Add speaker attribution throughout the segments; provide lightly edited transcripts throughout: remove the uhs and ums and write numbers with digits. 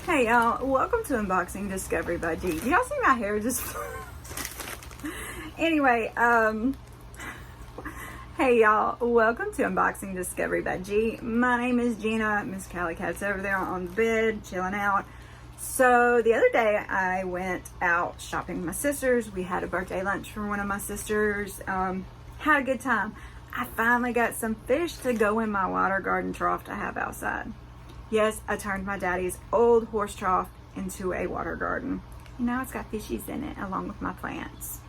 Speaker 1: Hey y'all, welcome to Unboxing Discovery by G. Do y'all see my hair just... Anyway, hey y'all, welcome to Unboxing Discovery by G. My name is Gina. Miss Callie Cat's over there on the bed, chilling out. So the other day I went out shopping with my sisters. We had a birthday lunch for one of my sisters. Had a good time. I finally got some fish to go in my water garden trough to have outside. Yes, I turned my daddy's old horse trough into a water garden. Now it's got fishies in it along with my plants.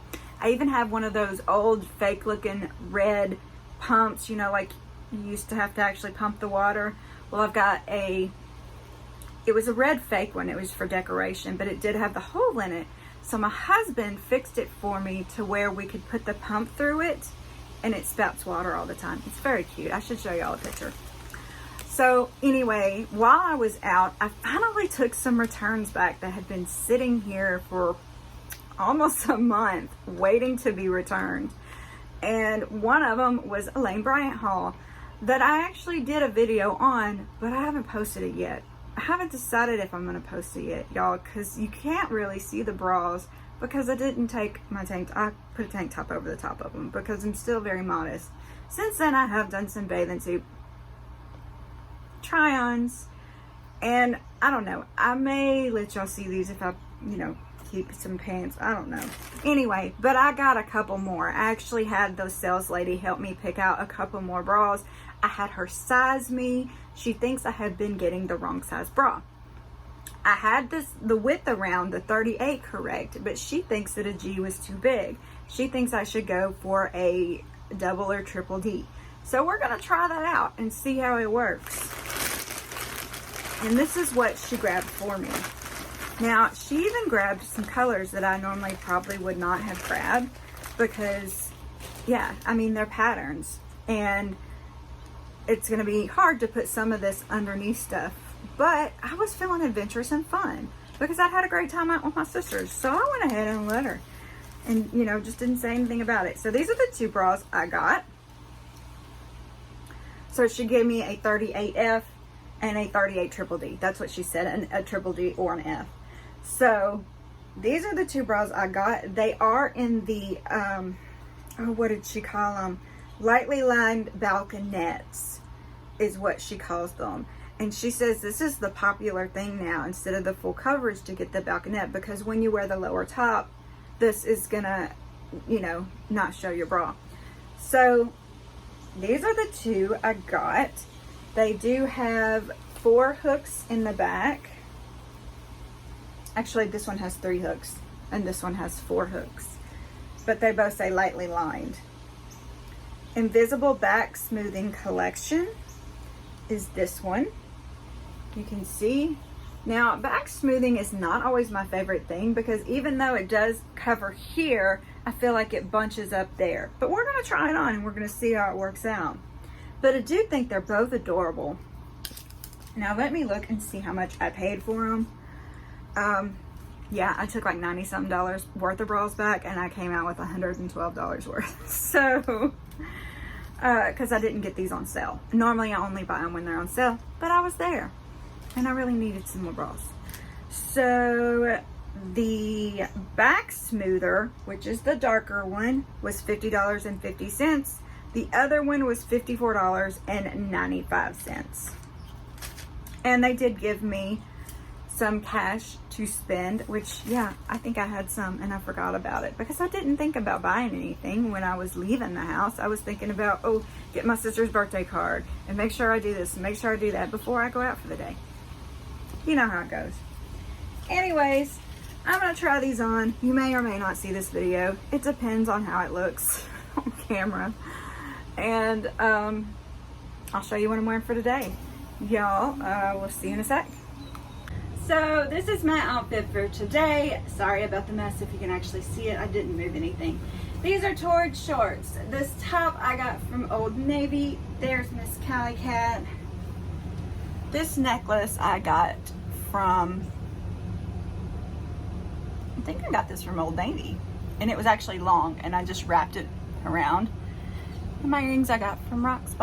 Speaker 1: I even have one of those old fake looking red pumps, you know, like you used to have to actually pump the water. Well, I've got it was a red fake one. It was for decoration, but it did have the hole in it. So my husband fixed it for me to where we could put the pump through it and it spouts water all the time. It's very cute. I should show y'all a picture. So anyway, while I was out, I finally took some returns back that had been sitting here for almost a month waiting to be returned. And one of them was a Lane Bryant haul that I actually did a video on, but I haven't posted it yet. I haven't decided if I'm going to post it yet, y'all, because you can't really see the bras because I didn't take my I put a tank top over the top of them because I'm still very modest. Since then, I have done some bathing suit try-ons, and I don't know, I may let y'all see these if I, you know, keep some pants. I don't know. Anyway, but I got a couple more. I actually had the sales lady help me pick out a couple more bras. I had her size me. She thinks I have been getting the wrong size bra. I had the width around the 38 correct, but she thinks that a G was too big. She thinks I should go for a double or triple D. So we're gonna try that out and see how it works. And this is what she grabbed for me. Now, she even grabbed some colors that I normally probably would not have grabbed because, yeah, I mean, they're patterns. And it's gonna be hard to put some of this underneath stuff. But I was feeling adventurous and fun because I had a great time out with my sisters. So I went ahead and let her. And, you know, just didn't say anything about it. So these are the two bras I got. So she gave me a 38F and a 38 triple D. That's what she said, a triple D or an F. So these are the two bras I got. They are in the, what did she call them? Lightly lined balconettes is what she calls them. And she says this is the popular thing now instead of the full coverage to get the balconette, because when you wear the lower top, this is gonna, you know, not show your bra. So these are the two I got. They do have 4 hooks in the back. Actually, this one has 3 hooks and this one has 4 hooks, but they both say lightly lined. Invisible back smoothing collection is this one. You can see. Now, back smoothing is not always my favorite thing because even though it does cover here, I feel like it bunches up there. But we're going to try it on and we're going to see how it works out. But I do think they're both adorable. Now, let me look and see how much I paid for them. Yeah, I took like $90-something worth of bras back and I came out with $112 worth. So, because I didn't get these on sale. Normally, I only buy them when they're on sale, but I was there. And I really needed some more bras. So the Backsmoother, which is the darker one, was $50.50. The other one was $54.95. And they did give me some cash to spend, which, yeah, I think I had some and I forgot about it because I didn't think about buying anything when I was leaving the house. I was thinking about, oh, get my sister's birthday card and make sure I do this and make sure I do that before I go out for the day. You know how it goes. Anyways, I'm gonna try these on. You may or may not see this video. It depends on how it looks on camera. And I'll show you what I'm wearing for today. Y'all, we'll see you in a sec. So this is my outfit for today. Sorry about the mess if you can actually see it. I didn't move anything. These are torrid shorts. This top I got from Old Navy. There's Miss Callie Cat. This necklace I got from, I think I got this from Old Navy. And it was actually long and I just wrapped it around. And my earrings I got from Box.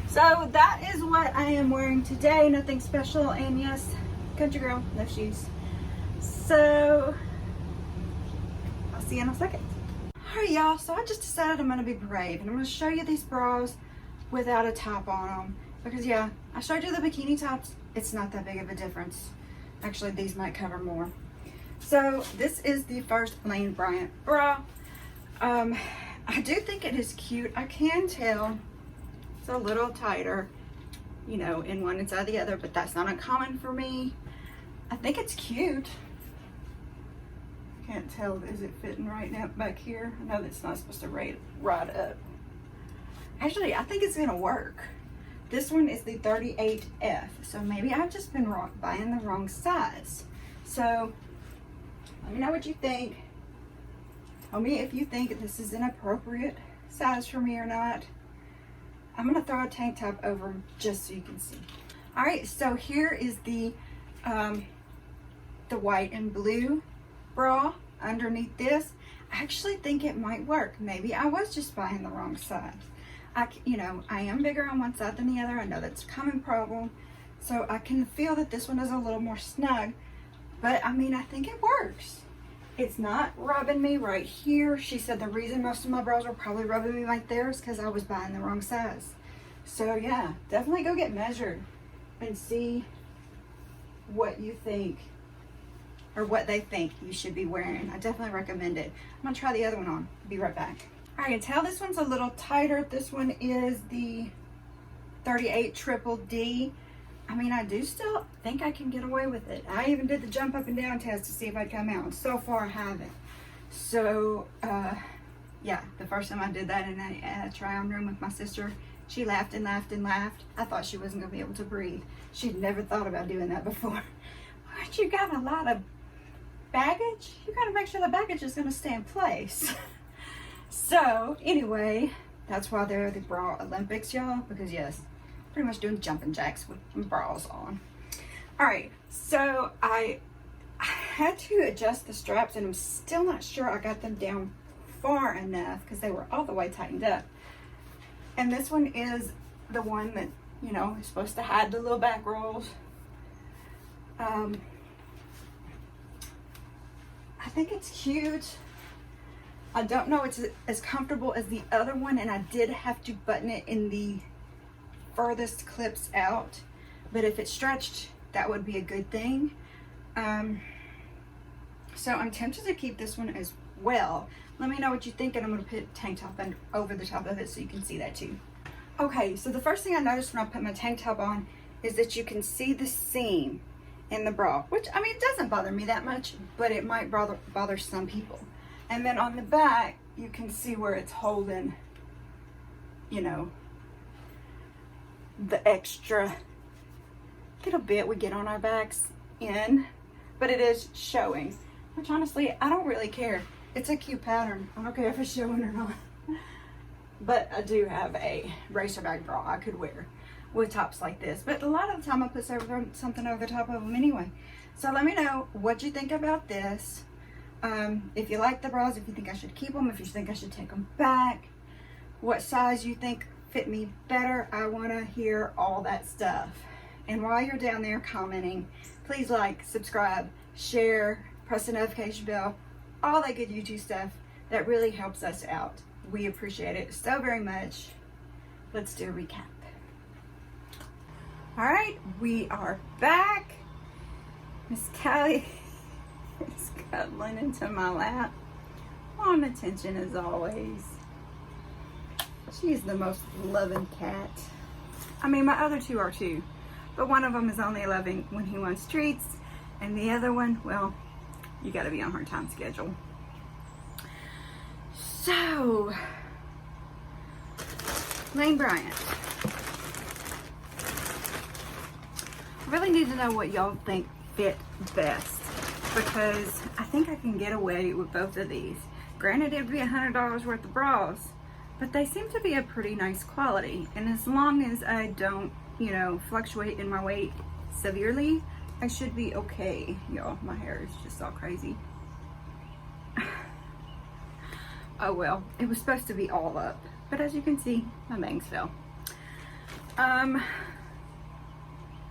Speaker 1: So that is what I am wearing today. Nothing special, and yes, country girl, no shoes. So I'll see you in a second. Alright y'all, so I just decided I'm gonna be brave and I'm gonna show you these bras without a top on them. Because yeah, I showed you the bikini tops. It's not that big of a difference. Actually, these might cover more. So this is the first Lane Bryant bra. I do think it is cute. I can tell it's a little tighter, you know, in one inside the other, but that's not uncommon for me. I think it's cute. Can't tell, is it fitting right now back here? I know that's not supposed to ride up. Actually, I think it's gonna work. This one is the 38F, so maybe I've just been buying the wrong size. So let me know what you think. Tell me if you think this is an appropriate size for me or not. I'm gonna throw a tank top over them just so you can see. All right, so here is the white and blue bra underneath this. I actually think it might work. Maybe I was just buying the wrong size. You know, I am bigger on one side than the other. I know that's a common problem. So I can feel that this one is a little more snug, but I mean, I think it works. It's not rubbing me right here. She said the reason most of my bras were probably rubbing me right there is because I was buying the wrong size. So yeah, definitely go get measured and see what you think or what they think you should be wearing. I definitely recommend it. I'm gonna try the other one on. Be right back. All right, I can tell this one's a little tighter. This one is the 38 Triple D. I mean, I do still think I can get away with it. I even did the jump up and down test to see if I'd come out. So far, I haven't. So, yeah, the first time I did that in a try-on room with my sister, she laughed and laughed and laughed. I thought she wasn't going to be able to breathe. She'd never thought about doing that before. But you got a lot of baggage. You got to make sure the baggage is going to stay in place. So, anyway, that's why they're the bra Olympics, y'all. Because, yes, pretty much doing jumping jacks with bras on. All right, so I had to adjust the straps, and I'm still not sure I got them down far enough because they were all the way tightened up. And this one is the one that, you know, is supposed to hide the little back rolls. I think it's cute. I don't know it's as comfortable as the other one, and I did have to button it in the furthest clips out, but if it stretched, that would be a good thing. So I'm tempted to keep this one as well. Let me know what you think, and I'm going to put tank top over the top of it so you can see that too. Okay, so the first thing I noticed when I put my tank top on is that you can see the seam in the bra, which, I mean, it doesn't bother me that much, but it might bother some people. And then on the back, you can see where it's holding, you know, the extra little bit we get on our backs in, but it is showing, which honestly, I don't really care. It's a cute pattern. I don't care if it's showing or not. But I do have a racer back bra I could wear with tops like this, but a lot of the time I put something over the top of them anyway. So let me know what you think about this. If you like the bras, if you think I should keep them, if you think I should take them back, what size you think fit me better. I want to hear all that stuff. And while you're down there commenting, please like, subscribe, share, press the notification bell, all that good YouTube stuff. That really helps us out. We appreciate it so very much. Let's do a recap. All right, we are back. Miss Callie is cuddling into my lap. On attention as always. She's the most loving cat. I mean, my other two are too, but one of them is only loving when he wants treats, and the other one, well, you got to be on her time schedule. So, Lane Bryant. I really need to know what y'all think fit best, because I think I can get away with both of these. Granted, it'd be $100 worth of bras, but they seem to be a pretty nice quality. And as long as I don't, you know, fluctuate in my weight severely, I should be okay. Y'all, my hair is just all crazy. Oh well, it was supposed to be all up, but as you can see, my bangs fell.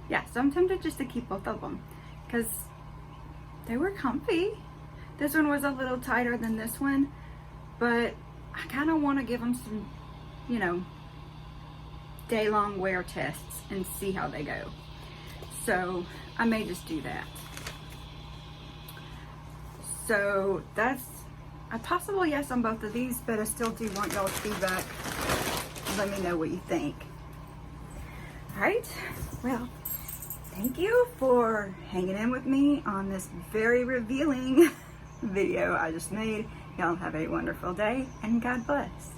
Speaker 1: Yeah, so I'm tempted just to keep both of them because they were comfy. This one was a little tighter than this one, but I kind of want to give them some, you know, day-long wear tests and see how they go. So I may just do that. So that's a possible yes on both of these, but I still do want y'all's feedback. Let me know what you think. All right, well, thank you for hanging in with me on this very revealing video I just made. Y'all have a wonderful day and God bless.